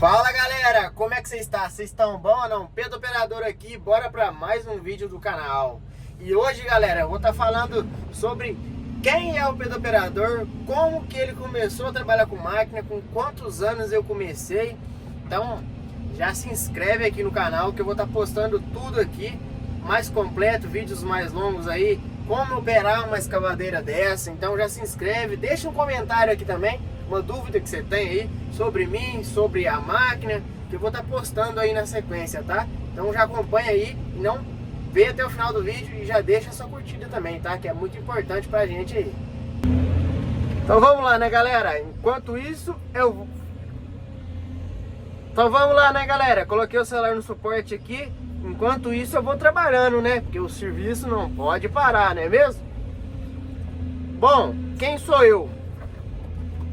Fala galera, como é que vocês estão? Vocês estão bom ou não? Pedro Operador aqui, bora para mais um vídeo do canal. E hoje galera, eu vou estar falando sobre quem é o Pedro Operador, como que ele começou a trabalhar com máquina, com quantos anos eu comecei. Então já se inscreve aqui no canal que eu vou estar postando tudo aqui, mais completo, vídeos mais longos aí, como operar uma escavadeira dessa. Então já se inscreve, deixa um comentário aqui também, uma dúvida que você tem aí sobre mim, sobre a máquina, que eu vou estar postando aí na sequência, tá? Então já acompanha aí e não vê até o final do vídeo e já deixa a sua curtida também, tá? Que é muito importante pra gente aí. Então vamos lá, né galera? Enquanto isso eu... Então vamos lá, né galera? Coloquei o celular no suporte aqui. Enquanto isso eu vou trabalhando, né? Porque o serviço não pode parar, não é mesmo? Bom, quem sou eu?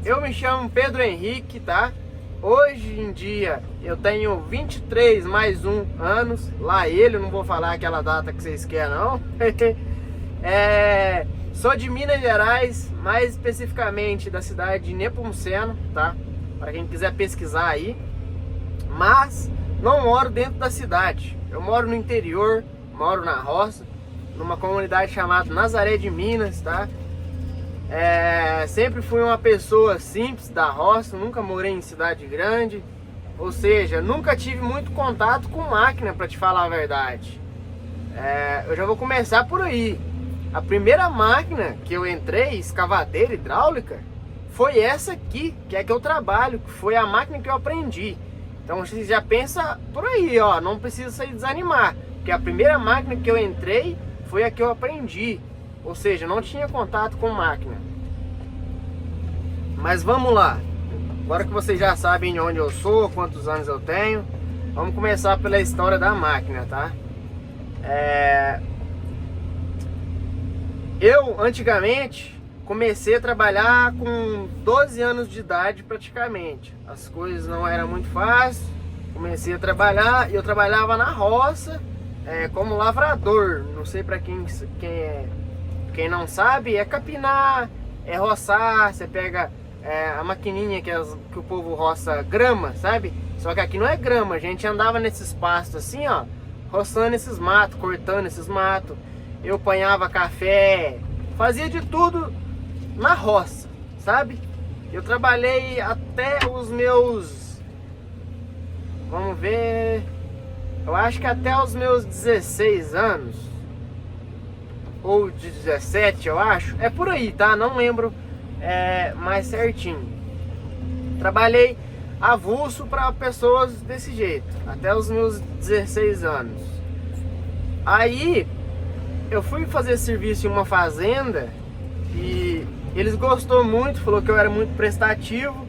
Eu me chamo Pedro Henrique, tá? Hoje em dia eu tenho 23 mais 1 anos. Lá ele, não vou falar aquela data que vocês querem não. Sou de Minas Gerais, mais especificamente da cidade de Nepomuceno, tá? Para quem quiser pesquisar aí. Mas não moro dentro da cidade. Eu moro no interior, moro na roça, numa comunidade chamada Nazaré de Minas, tá? Sempre fui uma pessoa simples da roça, nunca morei em cidade grande. Ou seja, nunca tive muito contato com máquina, para te falar a verdade. Eu já vou começar por aí. A primeira máquina que eu entrei, escavadeira hidráulica, foi essa aqui, que é que eu trabalho, que foi a máquina que eu aprendi. Então você já pensa por aí, ó, não precisa se desanimar, porque a primeira máquina que eu entrei foi a que eu aprendi. Ou seja, não tinha contato com máquina. Mas vamos lá. Agora que vocês já sabem onde eu sou, quantos anos eu tenho, vamos começar pela história da máquina, tá? Eu, antigamente, comecei a trabalhar com 12 anos de idade praticamente. As coisas não eram muito fáceis. Comecei a trabalhar e eu trabalhava na roça como lavrador. Não sei para quem não sabe, é capinar, é roçar. Você pega a maquininha que o povo roça grama, sabe? Só que aqui não é grama, a gente andava nesses pastos assim, ó, roçando esses matos, cortando esses matos. Eu apanhava café, fazia de tudo na roça, sabe? Eu trabalhei até os meus... Vamos ver... Eu acho que até os meus 16 anos. Ou de 17, eu acho. É por aí, tá? Não lembro mais certinho. Trabalhei avulso para pessoas desse jeito. Até os meus 16 anos. Aí, eu fui fazer serviço em uma fazenda. E eles gostou muito, falou que eu era muito prestativo.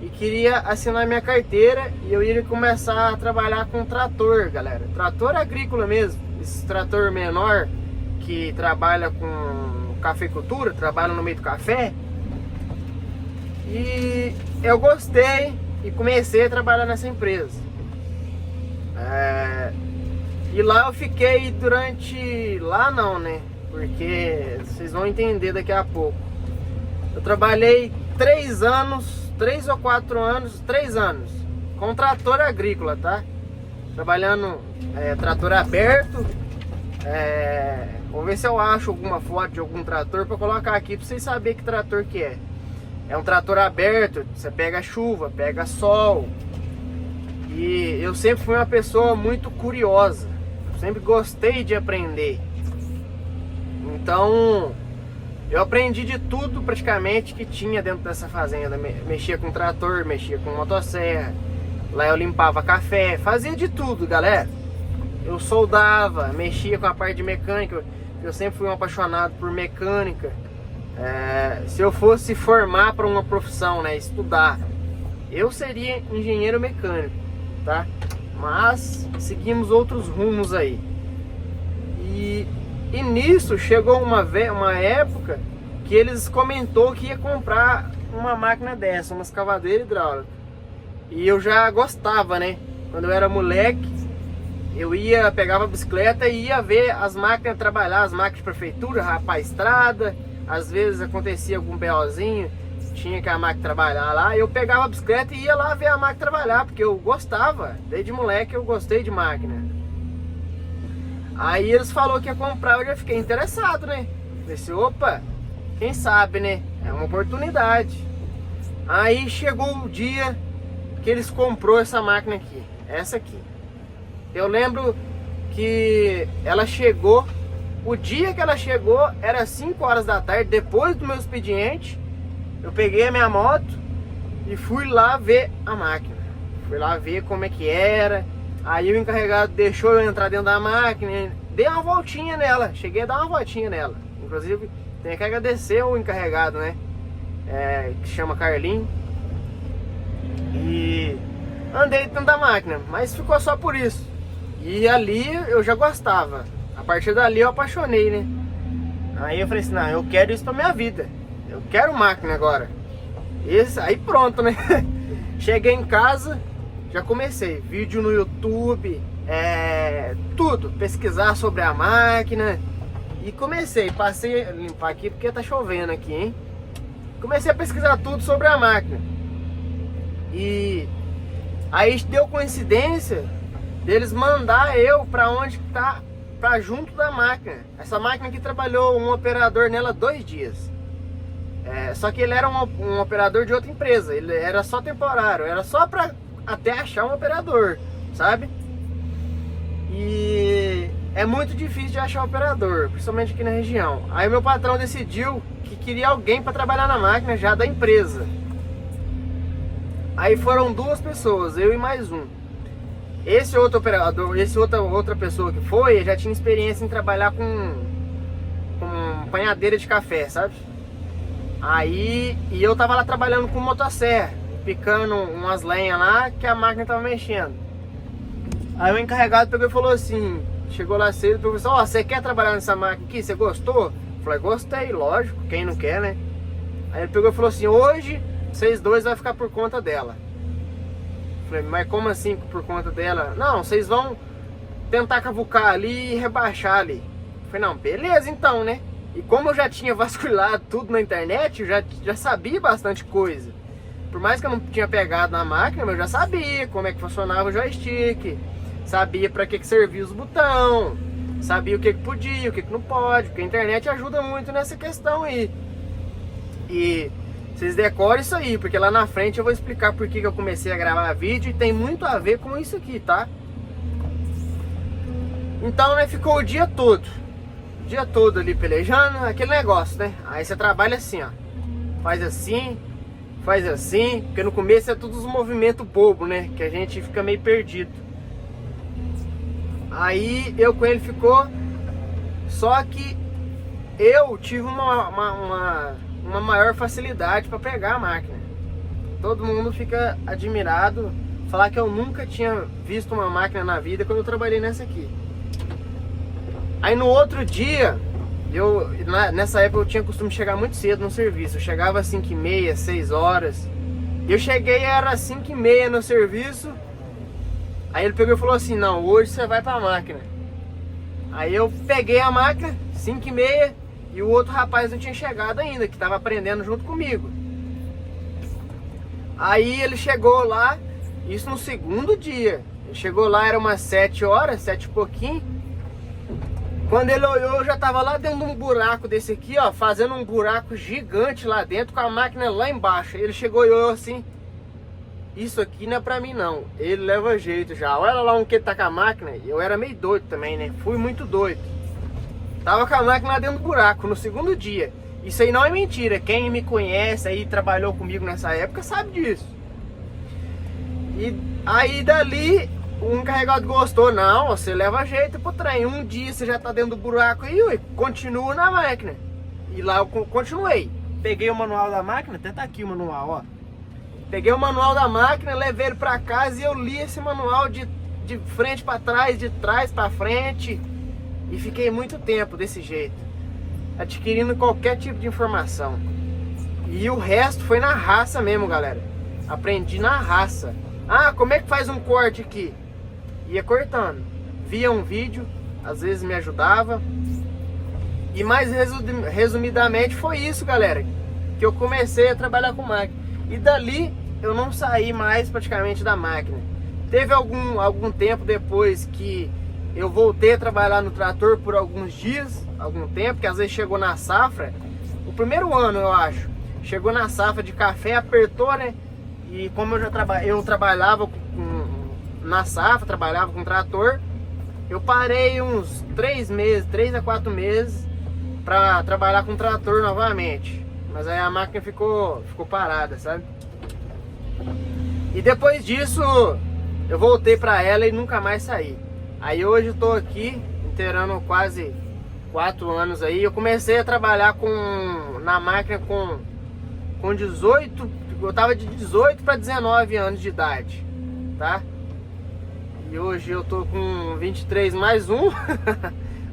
E queria assinar minha carteira. E eu iria começar a trabalhar com trator, galera. Trator agrícola mesmo. Esse trator menor que trabalha com cafeicultura, trabalha no meio do café. E eu gostei e comecei a trabalhar nessa empresa. E lá eu fiquei durante... Lá não, né? Porque vocês vão entender daqui a pouco. Eu trabalhei 3 anos, 3 ou 4 anos, 3 anos com trator agrícola, tá? Trabalhando trator aberto. Vou ver se eu acho alguma foto de algum trator para colocar aqui para vocês saberem que trator que é. É um trator aberto, você pega chuva, pega sol. E eu sempre fui uma pessoa muito curiosa, sempre gostei de aprender. Então eu aprendi de tudo praticamente que tinha dentro dessa fazenda. Mexia com trator, mexia com motosserra. Lá eu limpava café, fazia de tudo, galera. Eu soldava, mexia com a parte de mecânica. Eu sempre fui um apaixonado por mecânica. Se eu fosse formar para uma profissão, né, estudar, eu seria engenheiro mecânico, tá? Mas seguimos outros rumos aí. E nisso chegou uma época que eles comentou que ia comprar uma máquina dessa, uma escavadeira hidráulica. E eu já gostava, né? Quando eu era moleque, eu pegava a bicicleta e ia ver as máquinas trabalhar, as máquinas de prefeitura, rapar a estrada. Às vezes acontecia algum BOzinho, tinha que a máquina trabalhar lá, eu pegava a bicicleta e ia lá ver a máquina trabalhar, porque eu gostava, desde moleque eu gostei de máquina. Aí eles falaram que ia comprar, eu já fiquei interessado, né? Pensei, opa, quem sabe, né? É uma oportunidade. Aí chegou o dia que eles comprou essa máquina aqui, essa aqui. Eu lembro que ela chegou, o dia que ela chegou era 5 horas da tarde, depois do meu expediente. Eu peguei a minha moto e fui lá ver a máquina. Fui lá ver como é que era. Aí o encarregado deixou eu entrar dentro da máquina. Dei uma voltinha nela. Cheguei a dar uma voltinha nela. Inclusive, tem que agradecer o encarregado, né? Que chama Carlinho. E andei dentro da máquina. Mas ficou só por isso. E ali eu já gostava. A partir dali eu apaixonei, né? Aí eu falei assim, não, eu quero isso pra minha vida. Eu quero máquina agora. Aí pronto, né? Cheguei em casa, já comecei. Vídeo no YouTube, tudo. Pesquisar sobre a máquina. E comecei, passei a limpar aqui porque tá chovendo aqui, hein? Comecei a pesquisar tudo sobre a máquina. E aí deu coincidência deles mandar eu pra onde tá, pra junto da máquina. Essa máquina aqui trabalhou um operador nela 2 dias. Só que ele era um operador de outra empresa. Ele era só temporário, era só pra até achar um operador, sabe? E é muito difícil de achar um operador, principalmente aqui na região. Aí meu patrão decidiu que queria alguém para trabalhar na máquina já da empresa. Aí foram 2 pessoas, eu e mais um. Esse outro operador, outra pessoa que foi, já tinha experiência em trabalhar com apanhadeira de café, sabe? Aí, e eu tava lá trabalhando com motosserra, picando umas lenhas lá que a máquina tava mexendo. Aí o encarregado pegou e falou assim, chegou lá cedo e falou assim, ó, você quer trabalhar nessa máquina aqui? Você gostou? Eu falei, gostei, lógico, quem não quer, né? Aí ele pegou e falou assim, hoje vocês 2 vai ficar por conta dela. Eu falei, mas como assim por conta dela? Não, vocês vão tentar cavucar ali e rebaixar ali. Eu falei, não, beleza então, né? E como eu já tinha vasculhado tudo na internet, eu já sabia bastante coisa. Por mais que eu não tinha pegado na máquina, mas eu já sabia como é que funcionava o joystick. Sabia para que servia os botões. Sabia o que podia, o que não pode. Porque a internet ajuda muito nessa questão aí. E vocês decorem isso aí, porque lá na frente eu vou explicar por que eu comecei a gravar vídeo. E tem muito a ver com isso aqui, tá? Então, né, ficou o dia todo ali pelejando, aquele negócio, né? Aí você trabalha assim, ó, faz assim, porque no começo é todos os movimentos bobo, né? Que a gente fica meio perdido. Aí eu com ele ficou, só que eu tive uma maior facilidade para pegar a máquina. Todo mundo fica admirado, falar que eu nunca tinha visto uma máquina na vida quando eu trabalhei nessa aqui. Aí no outro dia, nessa época eu tinha costume de chegar muito cedo no serviço. Eu chegava às 5h30, 6 horas. Eu cheguei, era 5h30 no serviço. Aí ele pegou e falou assim, não, hoje você vai pra máquina. Aí eu peguei a máquina, 5h30, e o outro rapaz não tinha chegado ainda, que estava aprendendo junto comigo. Aí ele chegou lá, isso no segundo dia. Ele chegou lá, era umas 7 horas, 7 e pouquinho. Quando ele olhou, eu já tava lá dentro de um buraco desse aqui, ó, fazendo um buraco gigante lá dentro, com a máquina lá embaixo. Ele chegou e olhou assim, isso aqui não é pra mim não, ele leva jeito já. Olha lá um que tá com a máquina, eu era meio doido também, né, fui muito doido. Tava com a máquina lá dentro do buraco, no segundo dia. Isso aí não é mentira, quem me conhece aí, trabalhou comigo nessa época, sabe disso. E aí dali... o encarregado gostou, não, você leva jeito pro trem. Um dia você já tá dentro do buraco aí, ué, continua na máquina. E lá eu continuei. Peguei o manual da máquina, até tá aqui o manual, ó. Peguei o manual da máquina, levei ele pra casa e eu li esse manual de frente pra trás, de trás pra frente. E fiquei muito tempo desse jeito, adquirindo qualquer tipo de informação. E o resto foi na raça mesmo, galera. Aprendi na raça. Ah, como é que faz um corte aqui? Ia cortando, via um vídeo, às vezes me ajudava. E mais resumidamente foi isso, galera. que eu comecei a trabalhar com máquina. E dali eu não saí mais praticamente da máquina. Teve algum tempo depois que eu voltei a trabalhar no trator por alguns dias, algum tempo, que às vezes chegou na safra, o primeiro ano eu acho, chegou na safra de café, apertou, né? E como eu trabalhava na safra, trabalhava com trator, eu parei uns 3 a 4 meses para trabalhar com trator novamente. Mas aí a máquina ficou parada, sabe? E depois disso eu voltei para ela e nunca mais saí. Aí hoje eu tô aqui, inteirando quase 4 anos aí. Eu comecei a trabalhar na máquina com 18, eu tava de 18 para 19 anos de idade, tá? E hoje eu tô com 23 mais um,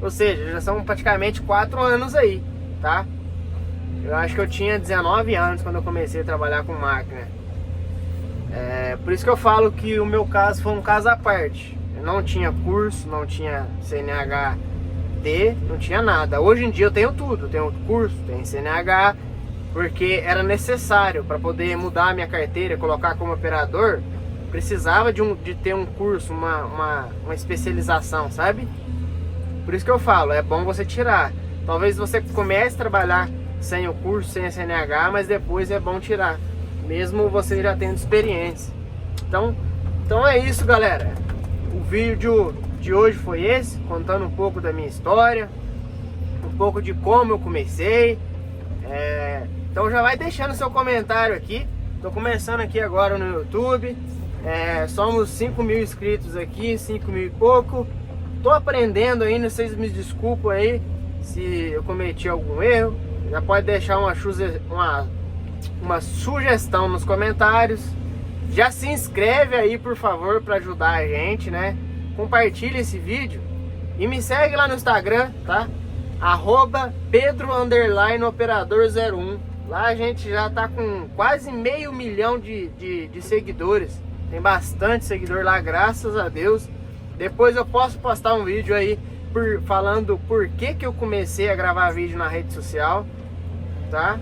ou seja, já são praticamente 4 anos aí, tá? Eu acho que eu tinha 19 anos quando eu comecei a trabalhar com máquina. Por isso que eu falo que o meu caso foi um caso à parte. Eu não tinha curso, não tinha CNH-T, não tinha nada. Hoje em dia eu tenho tudo, tenho curso, tenho CNH, porque era necessário para poder mudar a minha carteira, colocar como operador. Precisava de ter um curso, uma especialização, sabe? Por isso que eu falo, é bom você tirar. Talvez você comece a trabalhar sem o curso, sem a CNH, mas depois é bom tirar, mesmo você já tendo experiência. Então é isso, galera. O vídeo de hoje foi esse, contando um pouco da minha história, um pouco de como eu comecei. Então já vai deixando seu comentário aqui. Tô começando aqui agora no YouTube. Somos 5 mil inscritos aqui, 5 mil e pouco. Tô aprendendo ainda, vocês me desculpem aí se eu cometi algum erro. Já pode deixar uma sugestão nos comentários. Já se inscreve aí, por favor, para ajudar a gente, né? Compartilha esse vídeo e me segue lá no Instagram, tá? @Pedro_Operador01. Lá a gente já tá com quase 500 mil de seguidores. Tem bastante seguidor lá, graças a Deus. Depois eu posso postar um vídeo aí falando por que eu comecei a gravar vídeo na rede social, tá?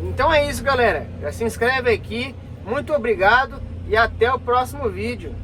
Então é isso, galera. Já se inscreve aqui. Muito obrigado e até o próximo vídeo.